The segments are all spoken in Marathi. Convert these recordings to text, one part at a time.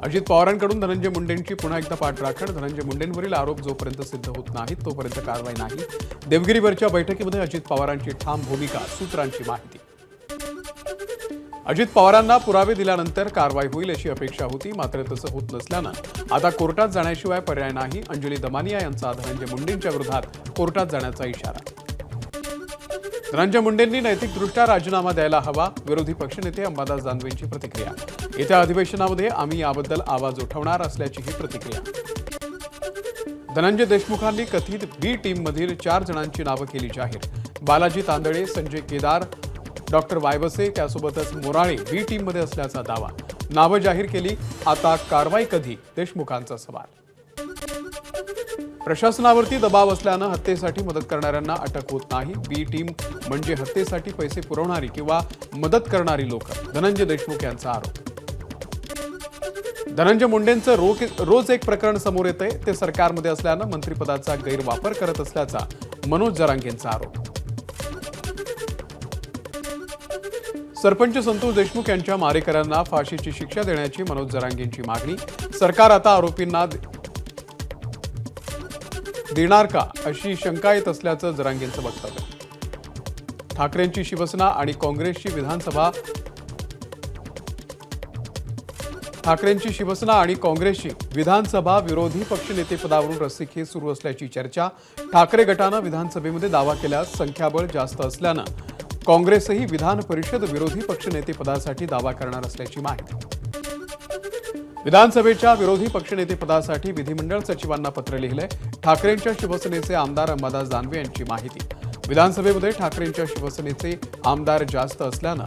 अजित पवारांकडून धनंजय मुंडेंची पुन्हा एकदा पाठराखण. धनंजय मुंडेंवरील आरोप जोपर्यंत सिद्ध होत नाहीत तोपर्यंत कारवाई नाही. देवगिरीवरच्या बैठकीमध्ये अजित पवारांची ठाम भूमिका, सूत्रांची माहिती. अजित पवारांना पुरावे दिल्यानंतर कारवाई होईल अशी अपेक्षा होती, मात्र तसं होत नसल्यानं आता कोर्टात जाण्याशिवाय पर्याय नाही. अंजली दमानिया यांचा धनंजय मुंडेंच्या विरोधात कोर्टात जाण्याचा इशारा. धनंजय मुंडेंनी नैतिकदृष्ट्या राजीनामा द्यायला हवा. विरोधी पक्षनेते अंबादास दानवेंची प्रतिक्रिया. येत्या अधिवेशनामध्ये आम्ही याबद्दल आवाज उठवणार असल्याचीही प्रतिक्रिया. धनंजय देशमुखांनी कथित बी टीममधील 4 जणांची नावं केली जाहीर. बालाजी तांदळे, संजय केदार, डॉक्टर वायबसे त्यासोबतच मोराळे बी टीममध्ये असल्याचा दावा. नावं जाहीर केली, आता कारवाई कधी? देशमुखांचा सवाल. प्रशासनावरती दबाव असल्यानं हत्येसाठी मदत करणाऱ्यांना अटक होत नाही. बी टीम म्हणजे हत्येसाठी पैसे पुरवणारी किंवा मदत करणारी लोक, धनंजय देशमुख यांचा आरोप. धनंजय मुंडेंचं रोज एक प्रकरण समोर येतंय. ते सरकारमध्ये असल्यानं मंत्रिपदाचा गैरवापर करत असल्याचा मनोज जरांगेंचा आरोप. सरपंच संतोष देशमुख यांच्या मारेकऱ्यांना फाशीची शिक्षा देण्याची मनोज जरांगेंची मागणी. सरकार आता आरोपींना देणार का अशी शंका येत असल्याचं जरांगेंचं वक्तव्य. ठाकरेंची शिवसेना आणि काँग्रेसची विधानसभा विरोधी पक्षनेतेपदावरून रस्सीखेच सुरू असल्याची चर्चा. ठाकरे गटानं विधानसभेमध्ये दावा केल्यास संख्याबळ जास्त असल्यानं काँग्रेसही विधान परिषद विरोधी पक्षनेतेपदासाठी दावा करणार असल्याची माहिती. विधानसभेच्या विरोधी पक्षनेतेपदासाठी विधिमंडळ सचिवांना पत्र लिहिलंय. ठाकरेंच्या शिवसेनेचे आमदार अंबादास दानवे यांची माहिती. विधानसभेमध्ये ठाकरेंच्या शिवसेनेचे आमदार जास्त असल्यानं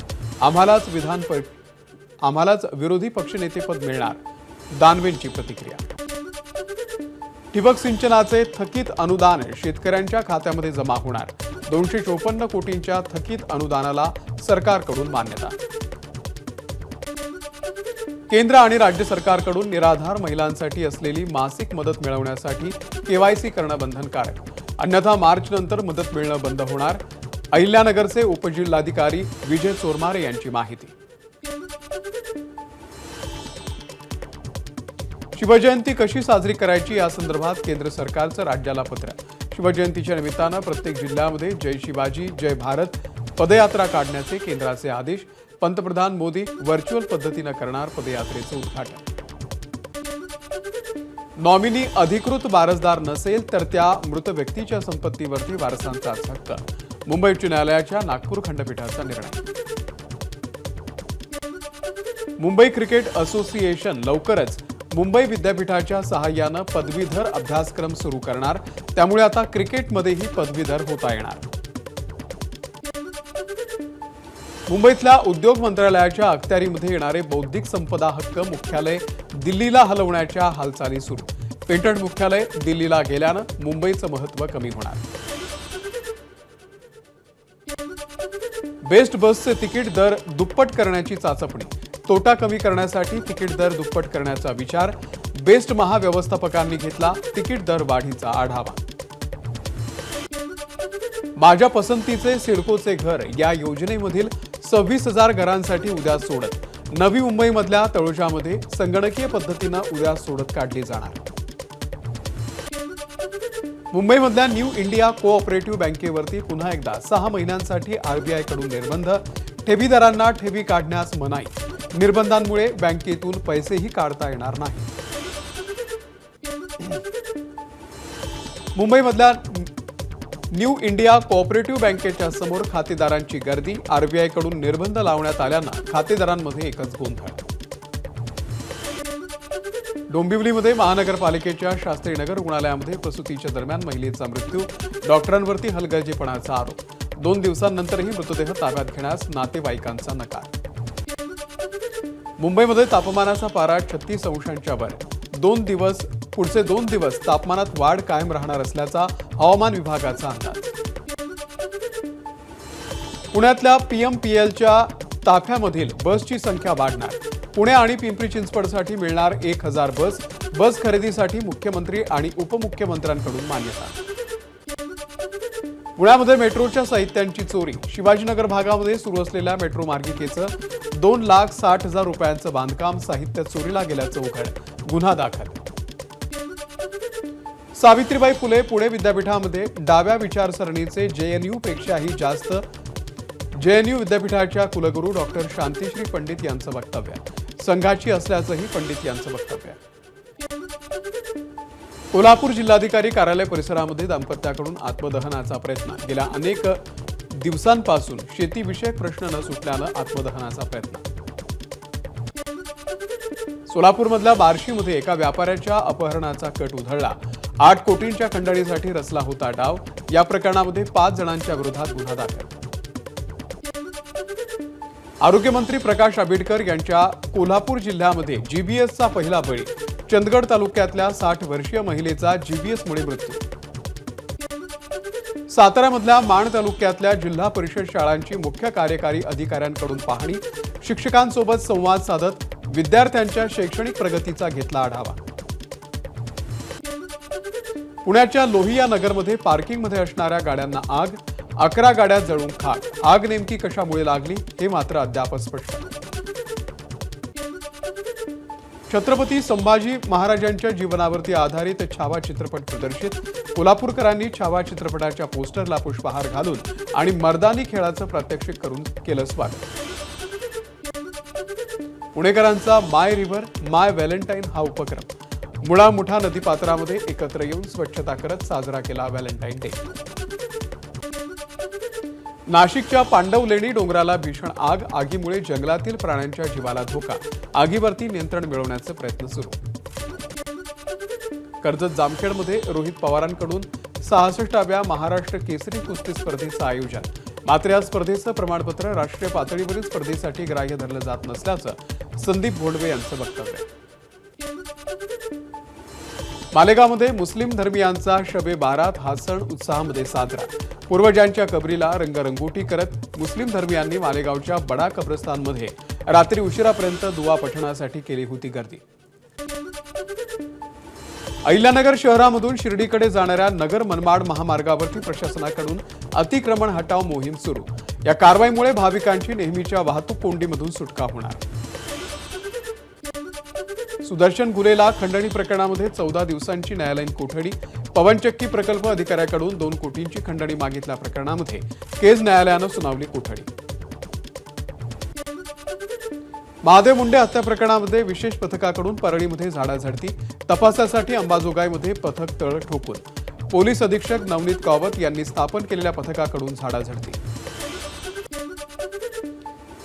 आम्हालाच विरोधी पक्षनेतेपद मिळणार, दानवेंची प्रतिक्रिया. ठिबक सिंचनाचे थकीत अनुदान शेतकऱ्यांच्या खात्यामध्ये जमा होणार. 254 कोटींच्या थकीत अनुदानाला सरकारकडून मान्यता. केंद्र आणि राज्य सरकारकडून निराधार महिलांसाठी असलेली मासिक मदत मिळवण्यासाठी केवायसी करणं बंधनकारक. अन्यथा मार्च नंतर मदत मिळणं बंद होणार. अहिल्यानगरचे उपजिल्हाधिकारी विजय चोरमारे यांची माहिती. शिवजयंती कशी साजरी करायची या संदर्भात केंद्र सरकारचं राज्याला पत्र. शिवजयंतीच्या निमित्तानं प्रत्येक जिल्ह्यामध्ये जय शिवाजी, जय भारत पदयात्रा काढण्याचे केंद्राचे आदेश. पंतप्रधान मोदी व्हर्च्युअल पद्धतीनं करणार पदयात्रेचं उद्घाटन. नॉमिनी अधिकृत वारसदार नसेल तर त्या मृत व्यक्तीच्या संपत्तीवरती वारसांचाच हक्क. मुंबई उच्च न्यायालयाच्या नागपूर खंडपीठाचा निर्णय. मुंबई क्रिकेट असोसिएशन लवकरच मुंबई विद्यापीठाच्या सहाय्यानं पदवीधर अभ्यासक्रम सुरू करणार. त्यामुळे आता क्रिकेटमध्येही पदवीधर होता येणार. मुंबईतल्या उद्योग मंत्रालयाच्या अखत्यारीमध्ये येणारे बौद्धिक संपदा हक्क मुख्यालय दिल्लीला हलवण्याच्या हालचाली सुरू. पेटंट मुख्यालय दिल्लीला गेल्यानं मुंबईचं महत्त्व कमी होणार. बेस्ट बसचे तिकीट दर दुप्पट करण्याची चाचपणी. तोटा कमी करण्यासाठी तिकीट दर दुप्पट करण्याचा विचार. बेस्ट महाव्यवस्थापकांनी घेतला तिकीट दर वाढीचा आढावा. माझ्या पसंतीचे सिडकोचे घर या योजनेमधील 26,000 घरांसाठी उद्या सोडत. नवी मुंबईमधल्या तळोजामध्ये संगणकीय पद्धतीनं उद्या सोडत काढली जाणार. मुंबईमधल्या न्यू इंडिया कोऑपरेटिव्ह बँकेवरती पुन्हा एकदा 6 महिन्यांसाठी आरबीआयकडून निर्बंध. ठेवीदारांना ठेवी काढण्यास मनाई. निर्बंधांमुळे बँकेतून पैसेही काढता येणार नाही. मुंबईमधल्या न्यू इंडिया कोऑपरेटिव्ह बँकेच्या समोर खातेदारांची गर्दी. आरबीआयकडून निर्बंध लावण्यात आल्यानं खातेदारांमध्ये एकच गोंधळ. डोंबिवलीमध्ये महानगरपालिकेच्या शास्त्रीनगर रुग्णालयामध्ये प्रसूतीच्या दरम्यान महिलेचा मृत्यू. डॉक्टरांवरती हलगर्जीपणाचा आरोप. 2 दिवसांनंतरही मृतदेह ताब्यात घेण्यास नातेवाईकांचा नकार. मुंबईमध्ये तापमानाचा पारा 36 अंशांच्या वर. पुढचे 2 दिवस तापमानात वाढ कायम राहणार असल्याचा हवामान विभागाचा अंदाज. पुण्यातल्या पीएमपीएलच्या ताफ्यामधील बसची संख्या वाढणार. पुणे आणि पिंपरी चिंचवडसाठी मिळणार 1000 बस. बस खरेदीसाठी मुख्यमंत्री आणि उपमुख्यमंत्र्यांकडून मान्यता. पुण्यामध्ये मेट्रोच्या साहित्यांची चोरी. शिवाजीनगर भागामध्ये सुरू असलेल्या मेट्रो मार्गिकेचं 2,60,000 रुपयांचं बांधकाम साहित्य चोरीला गेल्याचं उघड, गुन्हा दाखल. सावित्रीबाई फुले पुणे विद्यापीठामध्ये डाव्या विचारसरणीचे जेएनयू पेक्षाही जास्त. जेएनयू विद्यापीठाच्या कुलगुरू डॉक्टर शांतिश्री पंडित यांचं वक्तव्य संघाची असल्याचंही पंडित यांचं वक्तव्य. कोल्हापूर जिल्हाधिकारी कार्यालय परिसरामध्ये दाम्पत्याकडून आत्मदहनाचा प्रयत्न. गेल्या अनेक दिवसांपासून शेतीविषयक प्रश्न न सुटल्यानं आत्मदहनाचा प्रयत्न. सोलापूरमधल्या बार्शीमध्ये एका व्यापाऱ्याच्या अपहरणाचा कट उधळला. 8 कोटींच्या खंडणीसाठी रचला होता डाव. या प्रकरणामध्ये 5 जणांच्या विरोधात गुन्हा दाखल. आरोग्यमंत्री प्रकाश आंबेडकर यांच्या कोल्हापूर जिल्ह्यामध्ये जीबीएसचा पहिला बळी. चंदगड तालुक्यातल्या 60 वर्षीय महिलेचा जीबीएसमुळे मृत्यू. साताऱ्यामधल्या माण तालुक्यातल्या जिल्हा परिषद शाळांची मुख्य कार्यकारी अधिकाऱ्यांकडून पाहणी. शिक्षकांसोबत संवाद साधत विद्यार्थ्यांच्या शैक्षणिक प्रगतीचा घेतला आढावा. पुण्याच्या लोहिया नगरमध्ये पार्किंगमध्ये असणाऱ्या गाड्यांना आग. 11 गाड्या जळून खाक. आग नेमकी कशामुळे लागली हे मात्र अद्याप स्पष्ट. छत्रपती संभाजी महाराजांच्या जीवनावरती आधारित छावा चित्रपट प्रदर्शित. कोल्हापूरकरांनी छावा चित्रपटाच्या पोस्टरला पुष्पहार घालून आणि मर्दानी खेळाचं प्रात्यक्षिक करून केलं स्वागत. पुणेकरांचा माय रिव्हर माय व्हॅलेंटाईन हा उपक्रम. मुळा मुठा नदीपात्रामध्ये एकत्र येऊन स्वच्छता करत साजरा केला व्हॅलेंटाईन डे. नाशिकच्या पांडवलेणी डोंगराला भीषण आग. आगीमुळे जंगलातील प्राण्यांच्या जीवाला धोका. आगीवरती नियंत्रण मिळवण्याचे प्रयत्न सुरू. कर्जत जामखेडमध्ये रोहित पवारांकडून 66व्या महाराष्ट्र केसरी कुस्ती स्पर्धेचं आयोजन. मात्र या स्पर्धेचं प्रमाणपत्र राष्ट्रीय पातळीवरील स्पर्धेसाठी ग्राह्य धरलं जात नसल्याचं संदीप भोंडवे यांचं वक्तव्य. मालेगावमध्ये मुस्लिम धर्मियांचा शबे बारात हा सण उत्साहामध्ये साजरा. पूर्वजांच्या कबरीला रंगरंगोटी करत मुस्लिम धर्मियांनी मालेगावच्या बडा कब्रस्तानमध्ये रात्री उशिरापर्यंत दुआ पठणासाठी केली होती गर्दी. अहिल्यानगर शहरामधून शिर्डीकडे जाणाऱ्या नगर मनमाड महामार्गावरती प्रशासनाकडून अतिक्रमण हटाव मोहीम सुरू. या कारवाईमुळे भाविकांची नेहमीच्या वाहतूक कोंडीमधून सुटका होणार. सुदर्शन गुलेला खंडणी प्रकरणामध्ये 14 दिवसांची न्यायालयीन कोठडी. पवनचक्की प्रकल्प अधिकाऱ्याकडून 2 कोटींची खंडणी मागितल्या प्रकरणामध्ये केज न्यायालयानं सुनावली कोठडी. महादेव मुंडे हत्या प्रकरणामध्ये विशेष पथकाकडून परळीमध्ये झाडाझडती. तपासासाठी अंबाजोगाईमध्ये पथक तळ ठोकून. पोलीस अधीक्षक नवनीत कावत यांनी स्थापन केलेल्या पथकाकडून झाडाझडती.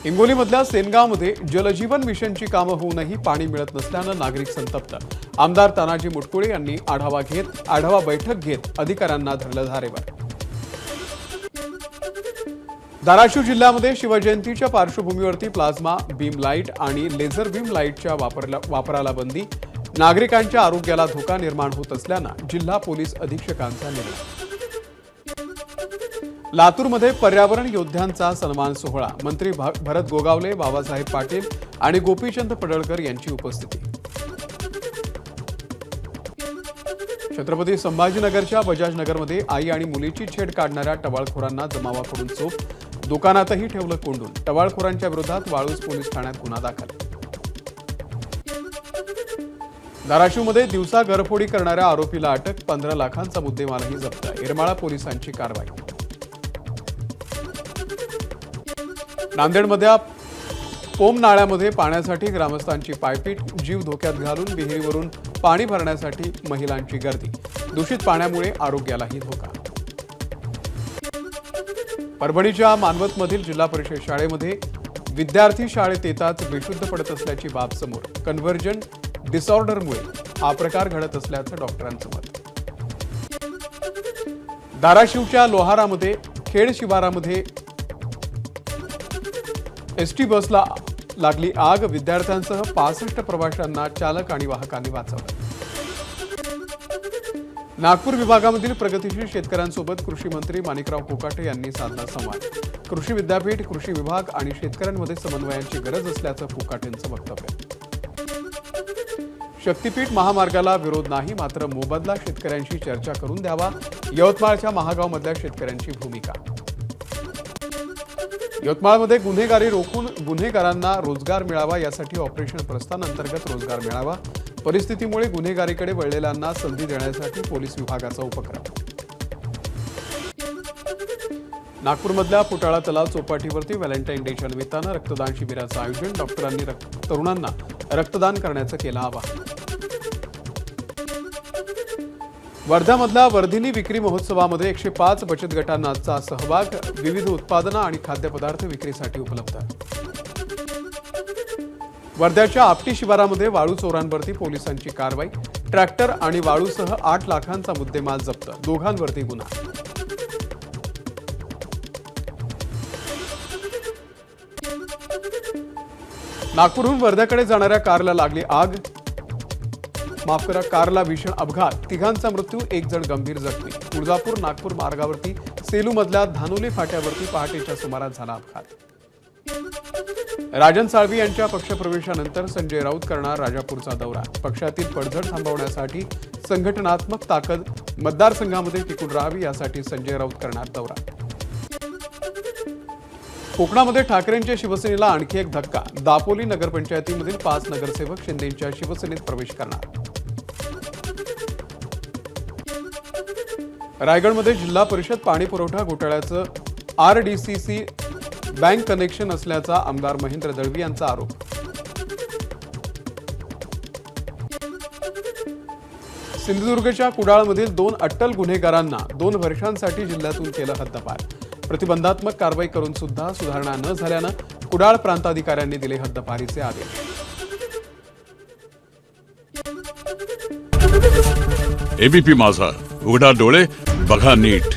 हिंगोलीमधल्या सेनगावमध्ये जलजीवन मिशनची कामं होऊनही पाणी मिळत नसल्यानं नागरिक संतप्त. आमदार तानाजी मुटकुळे यांनी आढावा बैठक घेत अधिकाऱ्यांना धरलं धारेवर. धाराशिव जिल्ह्यामध्ये शिवजयंतीच्या पार्श्वभूमीवरती प्लाझ्मा बीम लाईट आणि लेझर बीम लाईटच्या वापराला बंदी. नागरिकांच्या आरोग्याला धोका निर्माण होत असल्यानं जिल्हा पोलीस अधीक्षकांचा निर्णय. लातूरमध्ये पर्यावरण योद्ध्यांचा सन्मान सोहळा. मंत्री भरत गोगावले, बाबासाहेब पाटील आणि गोपीचंद पडळकर यांची उपस्थिती. छत्रपती संभाजीनगरच्या बजाजनगरमध्ये आई आणि मुलीची छेड काढणाऱ्या टवाळखोरांना जमावाकडून चोप. दुकानातही ठेवलं कोंडून. टवाळखोरांच्या विरोधात वाळूज पोलीस ठाण्यात गुन्हा दाखल. धाराशिवमध्ये दिवसा घरफोडी करणाऱ्या आरोपीला अटक. 15 लाखांचा मुद्देमालही जप्त. येरमाळा पोलिसांची कारवाई. नांदेडमधल्या पोम नाळ्यामध्ये पाण्यासाठी ग्रामस्थांची पायपीट. जीव धोक्यात घालून विहिरीवरून पाणी भरण्यासाठी महिलांची गर्दी. दूषित पाण्यामुळे आरोग्यालाही धोका. परभणीच्या मानवतमधील जिल्हा परिषद शाळेमध्ये विद्यार्थी शाळेत येताच बेशुद्ध पडत असल्याची बाब समोर. कन्व्हर्जन डिसऑर्डरमुळे हा प्रकार घडत असल्याचं डॉक्टरांचं मत. धाराशिवच्या लोहारामध्ये खेड शिवारामध्ये एसटी बसला लागली आग. विद्यार्थ्यांसह 65 प्रवाशांना चालक आणि वाहकांनी वाचवलं. नागपूर विभागामधील प्रगतीशील शेतकऱ्यांसोबत कृषी मंत्री माणिकराव कोकाटे यांनी साधला संवाद. कृषी विद्यापीठ, कृषी विभाग आणि शेतकऱ्यांमध्ये समन्वयाची गरज असल्याचं कोकाटेंचं वक्तव्य. शक्तीपीठ महामार्गाला विरोध नाही, मात्र मोबदला शेतकऱ्यांशी चर्चा करून द्यावा. यवतमाळच्या महागावमधल्या शेतकऱ्यांची भूमिका. यवतमाळमध्ये गुन्हेगारी रोखून गुन्हेगारांना रोजगार मिळावा यासाठी ऑपरेशन प्रस्थान अंतर्गत रोजगार मिळावा. परिस्थितीमुळे गुन्हेगारीकडे वळलेल्यांना संधी देण्यासाठी पोलीस विभागाचा उपक्रम. नागपूरमधल्या फुटाळा तलाव चौपाटीवरती व्हॅलेंटाईन डेच्या निमित्तानं रक्तदान शिबिराचं आयोजन. डॉक्टरांनी तरुणांना रक्तदान करण्याचं केलं आवाहन. वर्ध्यामधल्या वर्धिनी विक्री महोत्सवामध्ये 105 बचत गटांचा सहभाग. विविध उत्पादनं आणि खाद्यपदार्थ विक्रीसाठी उपलब्ध. वर्ध्याच्या आपटी शिवारामध्ये वाळू चोरांवरती पोलिसांची कारवाई. ट्रॅक्टर आणि वाळूसह 8 लाखांचा मुद्देमाल जप्त. दोघांवरती गुन्हा. नागपूरहून वर्ध्याकडे जाणाऱ्या कारला लागली आग. कारला भीषण अपघात. 3घांचा मृत्यू, 1 जण गंभीर जखमी. तुळजापूर नागपूर मार्गावरती सेलूमधल्या धानोली फाट्यावरती पहाटेच्या सुमारास झाला अपघात. राजन साळवी यांच्या पक्षप्रवेशानंतर संजय राऊत करणार राजापूरचा दौरा. पक्षातील पडझड थांबवण्यासाठी संघटनात्मक ताकद मतदारसंघामध्ये टिकून राहावी यासाठी संजय राऊत करणार दौरा. कोकणामध्ये ठाकरेंच्या शिवसेनेला आणखी एक धक्का. दापोली नगरपंचायतीमधील 5 नगरसेवक शिंदेंच्या शिवसेनेत प्रवेश करणार. रायगडमध्ये जिल्हा परिषद पाणी पुरवठा घोटाळ्याचं RDCC बँक कनेक्शन असल्याचा आमदार महेंद्र दळवी यांचा आरोप. सिंधुदुर्गच्या कुडाळमधील 2 अट्टल गुन्हेगारांना 2 वर्षांसाठी जिल्ह्यातून केलं हद्दपार. प्रतिबंधात्मक कारवाई करून सुद्धा सुधारणा न झाल्यानं कुडाळ प्रांताधिकाऱ्यांनी दिले हद्दपारीचे आदेश. ABP माझा, उघडा डोळे बघा नीट.